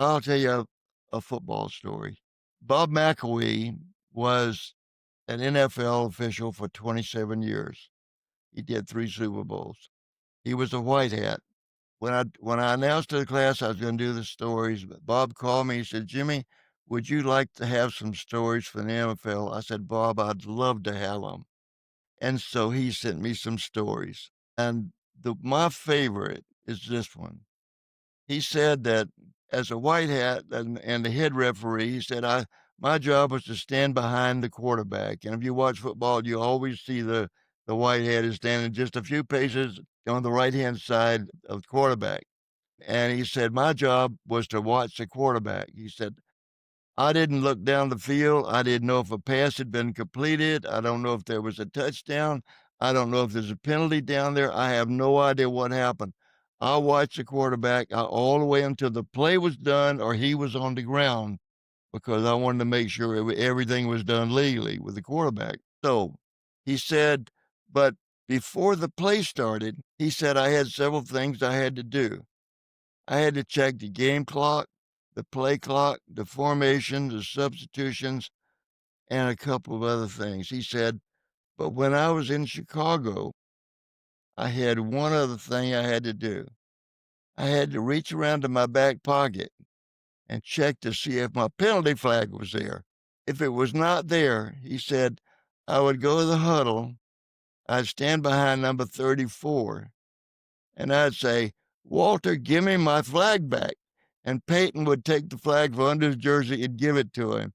I'll tell you a football story. Bob McElwee was an NFL official for 27 years. He did 3 Super Bowls. He was a white hat. When I announced to the class I was going to do the stories, Bob called me. He said, "Jimmy, would you like to have some stories for the NFL?" I said, "Bob, I'd love to have them." And so he sent me some stories. And my favorite is this one. He said that as a white hat and the head referee, he said, my job was to stand behind the quarterback. And if you watch football, you always see the white hat is standing just a few paces on the right hand side of the quarterback. And he said, my job was to watch the quarterback. He said, I didn't look down the field. I didn't know if a pass had been completed. I don't know if there was a touchdown. I don't know if there's a penalty down there. I have no idea what happened. I watched the quarterback all the way until the play was done or he was on the ground because I wanted to make sure everything was done legally with the quarterback. So he said, but before the play started, he said I had several things I had to do. I had to check the game clock, the play clock, the formations, the substitutions, and a couple of other things. He said, but when I was in Chicago, I had one other thing I had to do. I had to reach around to my back pocket and check to see if my penalty flag was there. If it was not there, he said, I would go to the huddle. I'd stand behind number 34 and I'd say, Walter, give me my flag back. And Peyton would take the flag from under his jersey and give it to him.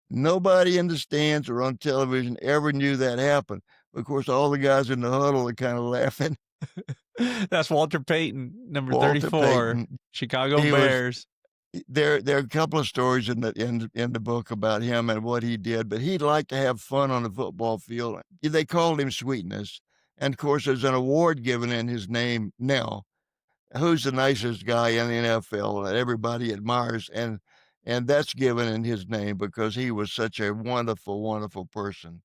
Nobody in the stands or on television ever knew that happened. Of course, all the guys in the huddle are kind of laughing. That's Walter Payton, number Walter 34, Payton, Chicago he was Bears. there are a couple of stories in the book about him and what he did, but he liked to have fun on the football field. They called him Sweetness. And of course, there's an award given in his name now. Who's the nicest guy in the NFL that everybody admires, and that's given in his name because he was such a wonderful, wonderful person.